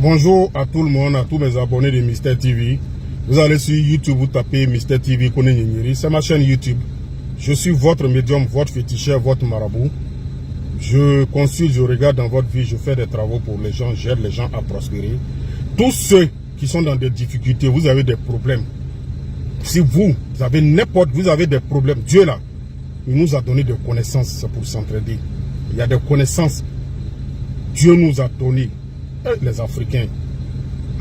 Bonjour à tout le monde, à tous mes abonnés de Mister TV. Vous allez sur YouTube, vous tapez Mister TV Kone Nyenyeri. C'est ma chaîne YouTube. Je suis votre médium, votre féticheur, votre marabout. Je consulte, je regarde dans votre vie, je fais des travaux pour les gens, j'aide les gens à prospérer. Tous ceux qui sont dans des difficultés, vous avez des problèmes. Si vous avez n'importe, vous avez des problèmes, Dieu là, il nous a donné des connaissances, c'est pour s'entraider. Il y a des connaissances, Dieu nous a donné. Les Africains,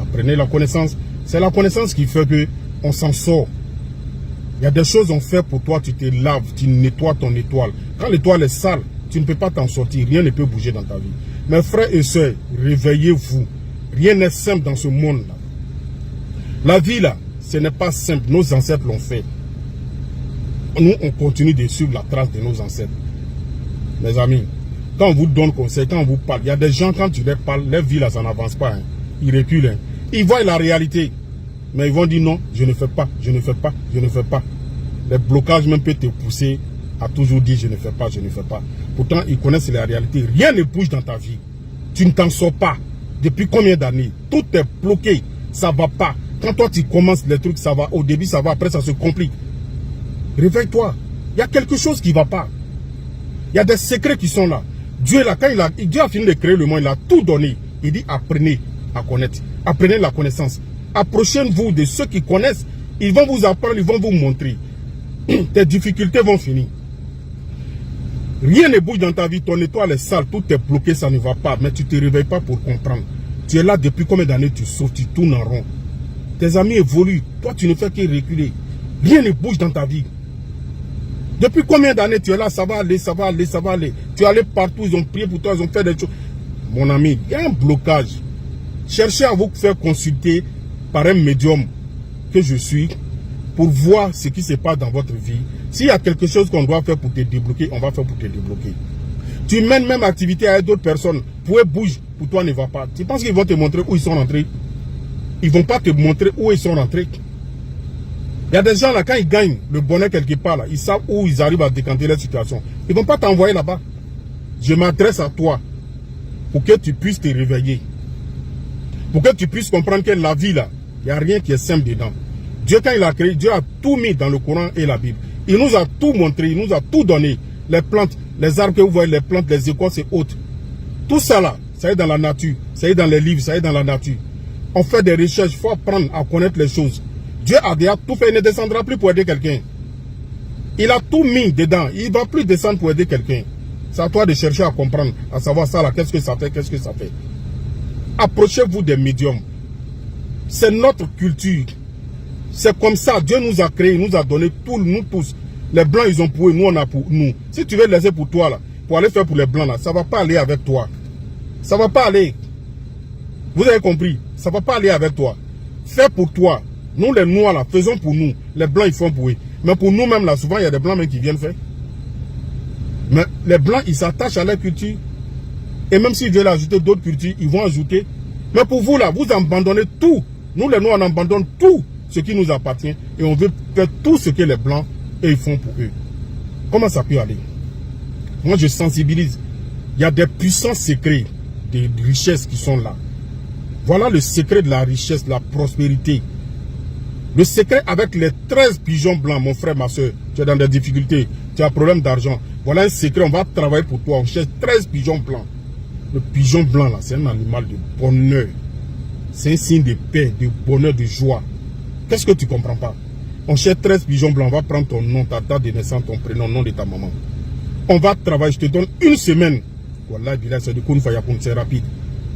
apprenez la connaissance. C'est la connaissance qui fait que on s'en sort. Il y a des choses qu'on fait pour toi, tu te laves, tu nettoies ton étoile. Quand l'étoile est sale, tu ne peux pas t'en sortir. Rien ne peut bouger dans ta vie. Mes frères et sœurs, réveillez-vous. Rien n'est simple dans ce monde-là. La vie là, ce n'est pas simple. Nos ancêtres l'ont fait. Nous, on continue de suivre la trace de nos ancêtres. Mes amis, quand on vous donne conseil, quand on vous parle, il y a des gens, quand tu leur parles, leur vie là, ça n'avance pas. Hein. Ils reculent. Hein. Ils voient la réalité. Mais ils vont dire non, je ne fais pas, je ne fais pas, je ne fais pas. Les blocages même peuvent te pousser à toujours dire je ne fais pas, je ne fais pas. Pourtant, ils connaissent la réalité. Rien ne bouge dans ta vie. Tu ne t'en sors pas. Depuis combien d'années? Tout est bloqué. Ça ne va pas. Quand toi, tu commences les trucs, ça va. Au début, ça va. Après, ça se complique. Réveille-toi. Il y a quelque chose qui ne va pas. Il y a des secrets qui sont là. Dieu, là, quand Dieu a fini de créer le monde, il a tout donné. Il dit apprenez à connaître. Apprenez la connaissance. Approchez-vous de ceux qui connaissent. Ils vont vous apprendre, ils vont vous montrer. Tes difficultés vont finir. Rien ne bouge dans ta vie. Ton étoile est sale. Tout est bloqué, ça ne va pas. Mais tu ne te réveilles pas pour comprendre. Tu es là depuis combien d'années tu souffres, tu tournes en rond. Tes amis évoluent. Toi, tu ne fais que reculer. Rien ne bouge dans ta vie. Depuis combien d'années tu es là, ça va aller, ça va aller, ça va aller. Tu es allé partout, ils ont prié pour toi, ils ont fait des choses. Mon ami, il y a un blocage. Cherchez à vous faire consulter par un médium que je suis pour voir ce qui se passe dans votre vie. S'il y a quelque chose qu'on doit faire pour te débloquer, on va faire pour te débloquer. Tu mènes même activité avec d'autres personnes. Pour eux, bouge, pour toi ne va pas. Tu penses qu'ils vont te montrer où ils sont rentrés? Ils ne vont pas te montrer où ils sont rentrés. Il y a des gens là, quand ils gagnent le bonheur quelque part, là, ils savent où ils arrivent à décanter leur situation. Ils ne vont pas t'envoyer là-bas. Je m'adresse à toi pour que tu puisses te réveiller. Pour que tu puisses comprendre que la vie là, il n'y a rien qui est simple dedans. Dieu, quand il a créé, Dieu a tout mis dans le Coran et la Bible. Il nous a tout montré, il nous a tout donné. Les plantes, les arbres que vous voyez, les plantes, les écorces et autres. Tout ça là, ça est dans la nature, ça est dans les livres, ça est dans la nature. On fait des recherches, il faut apprendre à connaître les choses. Dieu a déjà tout fait, il ne descendra plus pour aider quelqu'un. Il a tout mis dedans, il ne va plus descendre pour aider quelqu'un. C'est à toi de chercher à comprendre, à savoir ça là, qu'est-ce que ça fait, qu'est-ce que ça fait. Approchez-vous des médiums. C'est notre culture. C'est comme ça, Dieu nous a créés, il nous a donné tout, nous tous. Les blancs, ils ont pour eux, nous on a pour nous. Si tu veux laisser pour toi là, pour aller faire pour les blancs là, ça ne va pas aller avec toi. Ça ne va pas aller. Vous avez compris? Ça ne va pas aller avec toi. Fais pour toi. Nous, les noirs, là, faisons pour nous. Les blancs, ils font pour eux. Mais pour nous-mêmes, là, souvent, il y a des blancs même qui viennent faire. Mais les blancs, ils s'attachent à leur culture. Et même s'ils veulent ajouter d'autres cultures, ils vont ajouter. Mais pour vous, là, vous abandonnez tout. Nous, les noirs, on abandonne tout ce qui nous appartient. Et on veut faire tout ce que les blancs, eux, ils font pour eux. Comment ça peut aller? Moi, je sensibilise. Il y a des puissants secrets, des richesses qui sont là. Voilà le secret de la richesse, de la prospérité. Le secret avec les 13 pigeons blancs, mon frère, ma soeur, tu es dans des difficultés, tu as un problème d'argent. Voilà un secret, on va travailler pour toi. On cherche 13 pigeons blancs. Le pigeon blanc, là, c'est un animal de bonheur. C'est un signe de paix, de bonheur, de joie. Qu'est-ce que tu ne comprends pas? On cherche 13 pigeons blancs, on va prendre ton nom, ta date de naissance, ton prénom, nom de ta maman. On va travailler, je te donne une semaine. Voilà, c'est du coup, c'est rapide.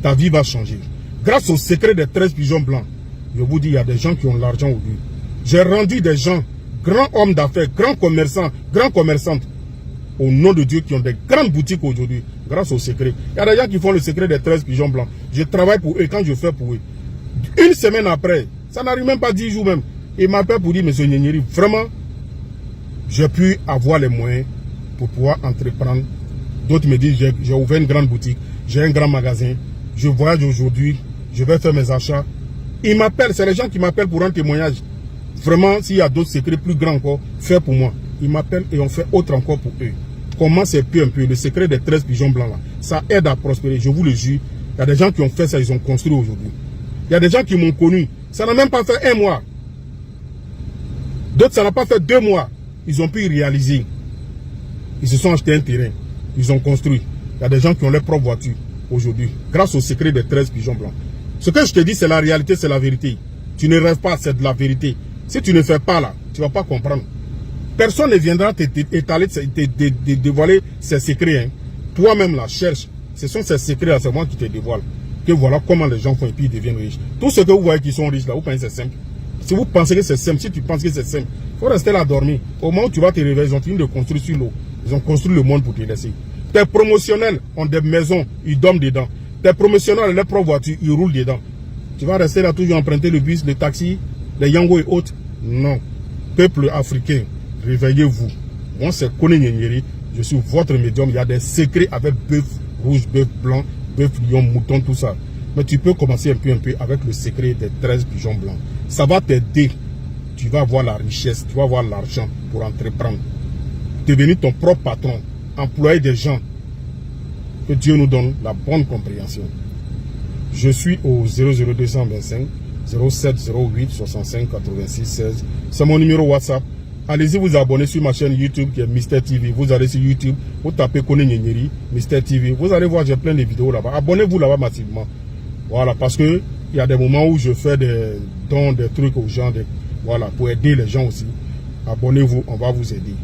Ta vie va changer. Grâce au secret des 13 pigeons blancs, je vous dis, il y a des gens qui ont l'argent aujourd'hui. J'ai rendu des gens, grands hommes d'affaires, grands commerçants, grands commerçantes, au nom de Dieu, qui ont des grandes boutiques aujourd'hui, grâce au secret. Il y a des gens qui font le secret des 13 pigeons blancs. Je travaille pour eux quand je fais pour eux. Une semaine après, ça n'arrive même pas 10 jours même. Ils m'appellent pour dire, monsieur Nyenyeri, vraiment, j'ai pu avoir les moyens pour pouvoir entreprendre. D'autres me disent, j'ai ouvert une grande boutique, j'ai un grand magasin, je voyage aujourd'hui, je vais faire mes achats. Ils m'appellent, c'est les gens qui m'appellent pour un témoignage. Vraiment, s'il y a d'autres secrets plus grands encore, fais pour moi. Ils m'appellent et on fait autre encore pour eux. Comment c'est peu un peu, le secret des 13 pigeons blancs là, ça aide à prospérer, je vous le jure. Il y a des gens qui ont fait ça, ils ont construit aujourd'hui. Il y a des gens qui m'ont connu. Ça n'a même pas fait 1 mois. D'autres, ça n'a pas fait 2 mois. Ils ont pu réaliser. Ils se sont achetés un terrain. Ils ont construit. Il y a des gens qui ont leur propre voiture aujourd'hui. Grâce au secret des 13 pigeons blancs. Ce que je te dis, c'est la réalité, c'est la vérité. Tu ne rêves pas, c'est de la vérité. Si tu ne fais pas là, tu ne vas pas comprendre. Personne ne viendra t'étaler, te dévoiler ces secrets. Hein. Toi-même là, cherche. Ce sont ces secrets là, c'est moi qui te dévoile. Que voilà comment les gens font et puis ils deviennent riches. Tout ce que vous voyez qui sont riches là, vous pensez que c'est simple. Si vous pensez que c'est simple, si tu penses que c'est simple, il faut rester là dormir. Au moment où tu vas te réveiller, ils ont fini de construire sur l'eau. Ils ont construit le monde pour te laisser. Tes promotionnels ont des maisons, ils dorment dedans. Tes promotionnels ont leurs propres voitures, ils roulent dedans. Tu vas rester là toujours emprunter le bus, le taxi, les Yango et autres. Non. Peuple africain, réveillez-vous. Moi, c'est Kone Nyenyeri. Je suis votre médium. Il y a des secrets avec bœuf rouge, bœuf blanc, bœuf lion, mouton, tout ça. Mais tu peux commencer un peu avec le secret des 13 pigeons blancs. Ça va t'aider. Tu vas avoir la richesse, tu vas avoir l'argent pour entreprendre. Devenir ton propre patron, employer des gens. Que Dieu nous donne la bonne compréhension. Je suis au 00225 0708 65 86 16. C'est mon numéro WhatsApp. Allez-y vous abonner sur ma chaîne YouTube qui est Mister TV. Vous allez sur YouTube, vous tapez Kone Nyenyeri, Mister TV. Vous allez voir, j'ai plein de vidéos là-bas. Abonnez-vous là-bas massivement. Voilà, parce que il y a des moments où je fais des dons, des trucs aux gens, voilà, pour aider les gens aussi. Abonnez-vous, on va vous aider.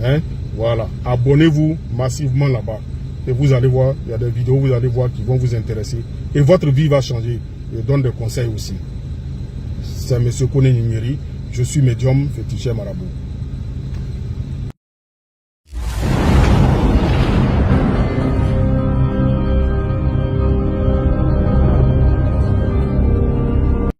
Hein? Voilà, abonnez-vous massivement là-bas. Et vous allez voir, il y a des vidéos, vous allez voir qui vont vous intéresser. Et votre vie va changer. Je donne des conseils aussi. C'est M. Kone Nyenyeri. Je suis médium féticheur marabout.